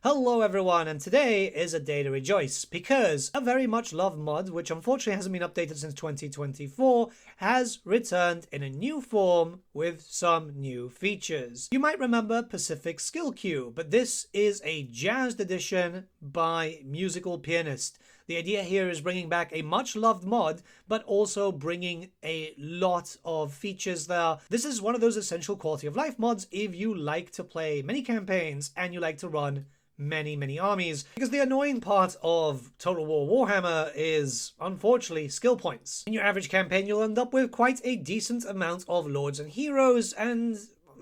Hello everyone, and today is a day to rejoice because a very much loved mod, which unfortunately hasn't been updated since 2024, has returned in a new form with some new features. You might remember Pacific Skill Queue, but this is a jazzed edition by Musical Pianist. The idea here is bringing back a much loved mod, but also bringing a lot of features there. This is one of those essential quality of life mods if you like to play many campaigns and you like to run many armies, because the annoying part of Total War Warhammer is, unfortunately, skill points. In your average campaign, you'll end up with quite a decent amount of lords and heroes, and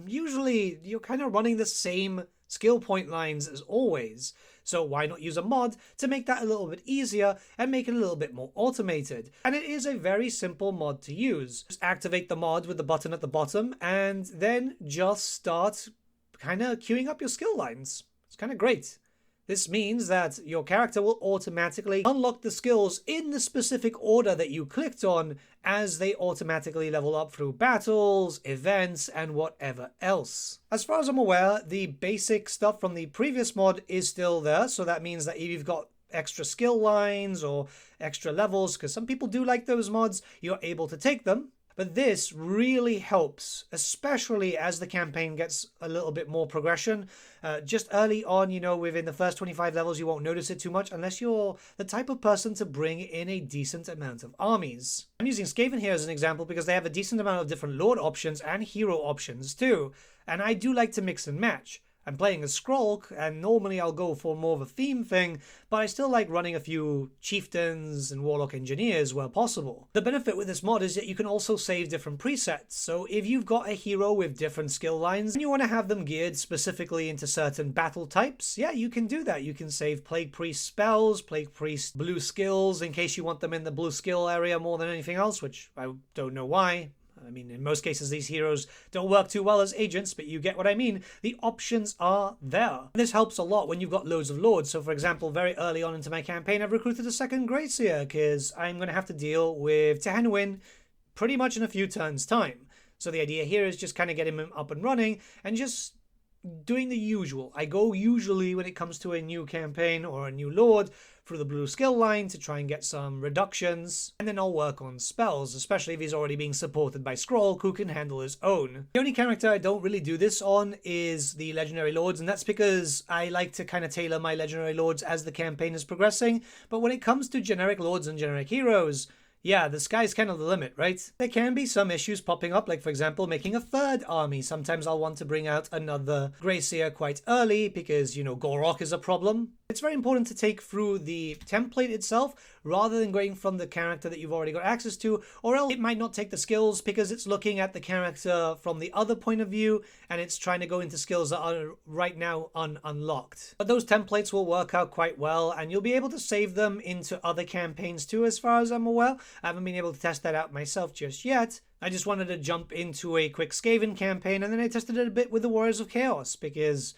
usually you're kind of running the same skill point lines as always. So why not use a mod to make that a little bit easier and make it a little bit more automated? And it is a very simple mod to use. Just activate the mod with the button at the bottom, and then just start kind of queuing up your skill lines. It's kind of great. This means that your character will automatically unlock the skills in the specific order that you clicked on as they automatically level up through battles, events, and whatever else. As far as I'm aware, the basic stuff from the previous mod is still there, so that means that if you've got extra skill lines or extra levels, because some people do like those mods, you're able to take them. But this really helps, especially as the campaign gets a little bit more progression. Just early on, within the first 25 levels, you won't notice it too much unless you're the type of person to bring in a decent amount of armies. I'm using Skaven here as an example because they have a decent amount of different lord options and hero options too. And I do like to mix and match. I'm playing a Skrulk, and normally I'll go for more of a theme thing, but I still like running a few chieftains and warlock engineers where possible. The benefit with this mod is that you can also save different presets, so if you've got a hero with different skill lines and you want to have them geared specifically into certain battle types, yeah, you can do that. You can save Plague Priest spells, Plague Priest blue skills in case you want them in the blue skill area more than anything else, which I don't know why. I mean, in most cases, these heroes don't work too well as agents, but you get what I mean. The options are there. This helps a lot when you've got loads of lords. So, for example, very early on into my campaign, I've recruited a second Great Seer, because I'm going to have to deal with Tehenwyn pretty much in a few turns' time. So the idea here is just kind of getting him up and running and just doing the usual. I go usually when it comes to a new campaign or a new lord through the blue skill line to try and get some reductions, and then I'll work on spells, especially if he's already being supported by Skrulk, who can handle his own. The only character I don't really do this on is the legendary lords, and that's because I like to kind of tailor my legendary lords as the campaign is progressing. But when it comes to generic lords and generic heroes, yeah, the sky's kind of the limit, right? There can be some issues popping up, like for example, making a third army. Sometimes I'll want to bring out another Grey Seer quite early because, Gorok is a problem. It's very important to take through the template itself rather than going from the character that you've already got access to, or else it might not take the skills because it's looking at the character from the other point of view and it's trying to go into skills that are right now unlocked. But those templates will work out quite well, and you'll be able to save them into other campaigns too, as far as I'm aware. I haven't been able to test that out myself just yet. I just wanted to jump into a quick Skaven campaign, and then I tested it a bit with the Warriors of Chaos because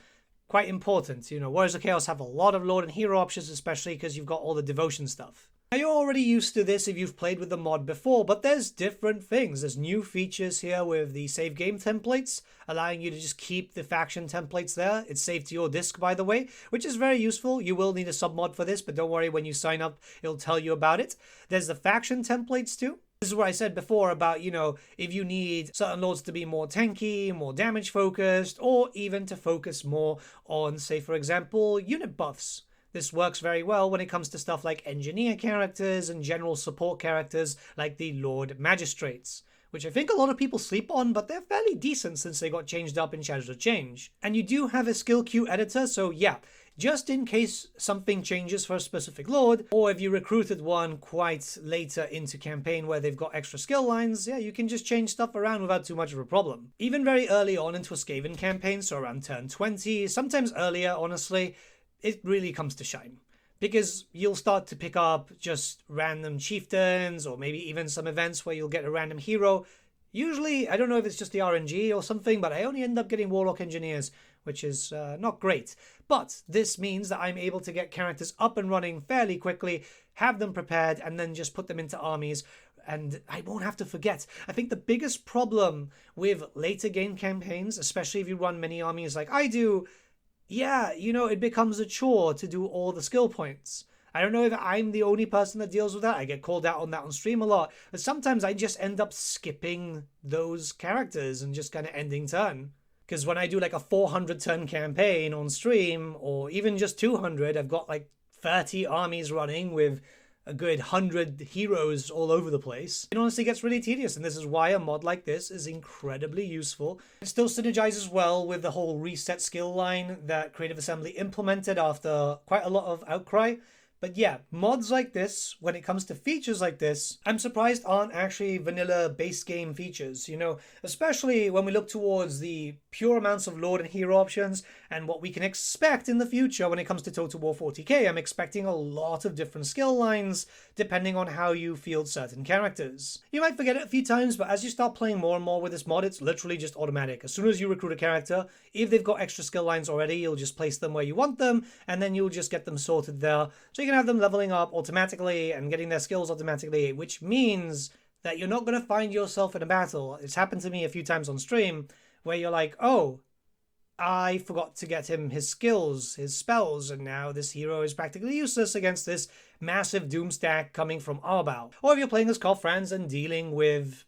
quite important. Warriors of Chaos have a lot of lord and hero options, especially because you've got all the devotion stuff. Now, you're already used to this if you've played with the mod before, but there's different things. There's new features here with the save game templates, allowing you to just keep the faction templates there. It's saved to your disk, by the way, which is very useful. You will need a submod for this, but don't worry, when you sign up, it'll tell you about it. There's the faction templates too. This is what I said before about, if you need certain lords to be more tanky, more damage focused, or even to focus more on, say, for example, unit buffs. This works very well when it comes to stuff like engineer characters and general support characters like the Lord Magistrates, which I think a lot of people sleep on, but they're fairly decent since they got changed up in Shadows of Change. And you do have a skill queue editor, so yeah, just in case something changes for a specific lord, or if you recruited one quite later into campaign where they've got extra skill lines, yeah, you can just change stuff around without too much of a problem. Even very early on into a Skaven campaign, so around turn 20, sometimes earlier, honestly, it really comes to shine. Because you'll start to pick up just random chieftains, or maybe even some events where you'll get a random hero. Usually, I don't know if it's just the RNG or something, but I only end up getting Warlock Engineers, which is not great. But this means that I'm able to get characters up and running fairly quickly, have them prepared, and then just put them into armies. And I won't have to forget. I think the biggest problem with later game campaigns, especially if you run many armies like I do, yeah, it becomes a chore to do all the skill points. I don't know if I'm the only person that deals with that. I get called out on that on stream a lot. But sometimes I just end up skipping those characters and just kind of ending turn. Because when I do like a 400 turn campaign on stream, or even just 200, I've got like 30 armies running with a good 100 heroes all over the place. It honestly gets really tedious, and this is why a mod like this is incredibly useful. It still synergizes well with the whole reset skill line that Creative Assembly implemented after quite a lot of outcry. But yeah, mods like this, when it comes to features like this, I'm surprised aren't actually vanilla base game features, especially when we look towards the pure amounts of Lord and Hero options and what we can expect in the future when it comes to Total War 40k. I'm expecting a lot of different skill lines depending on how you field certain characters. You might forget it a few times, but as you start playing more and more with this mod, it's literally just automatic. As soon as you recruit a character, if they've got extra skill lines already, you'll just place them where you want them, and then you'll just get them sorted there. So you can have them leveling up automatically and getting their skills automatically, which means that you're not going to find yourself in a battle. It's happened to me a few times on stream where you're like, oh, I forgot to get him his skills, his spells, and now this hero is practically useless against this massive doom stack coming from Arbal. Or if you're playing as Carl Franz and dealing with,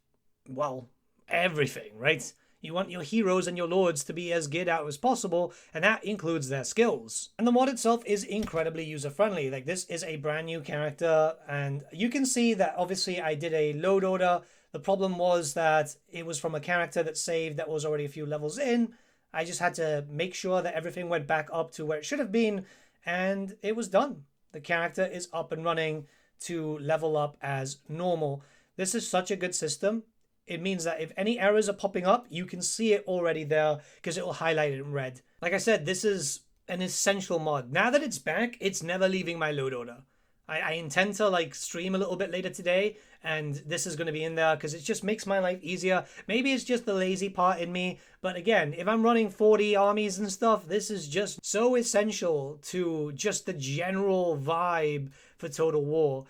well, everything, right? You want your heroes and your lords to be as geared out as possible, and that includes their skills. And the mod itself is incredibly user-friendly. Like, this is a brand new character, and you can see that obviously I did a load order. The problem was that it was from a character that saved that was already a few levels in. I just had to make sure that everything went back up to where it should have been, and it was done. The character is up and running to level up as normal. This is such a good system. It means that if any errors are popping up, you can see it already there because it will highlight it in red. Like I said, this is an essential mod. Now that it's back, it's never leaving my load order. I intend to stream a little bit later today, and this is going to be in there because it just makes my life easier. Maybe it's just the lazy part in me, but again, if I'm running 40 armies and stuff, this is just so essential to just the general vibe for Total War.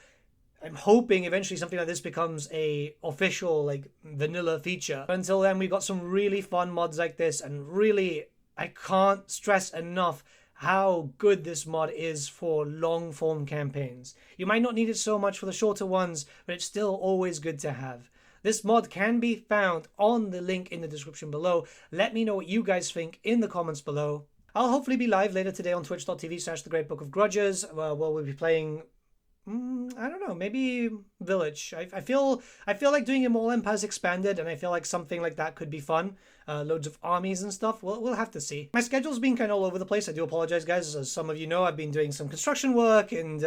I'm hoping eventually something like this becomes a official vanilla feature. But until then, we've got some really fun mods like this, and really, I can't stress enough how good this mod is for long form campaigns. You might not need it so much for the shorter ones, but it's still always good to have. This mod can be found on the link in the description below. Let me know what you guys think in the comments below. I'll hopefully be live later today on twitch.tv/thegreatbook of Grudges, where we'll be playing, I don't know, maybe Village. I feel like doing it more Empires Expanded, and I feel like something like that could be fun. Loads of armies and stuff. We'll have to see. My schedule's been kind of all over the place. I do apologize, guys. As some of you know, I've been doing some construction work, and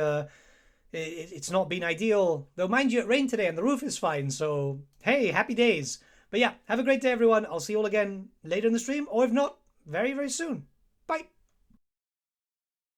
it's not been ideal. Though, mind you, it rained today and the roof is fine. So, hey, happy days. But yeah, have a great day, everyone. I'll see you all again later in the stream, or if not, very, very soon. Bye.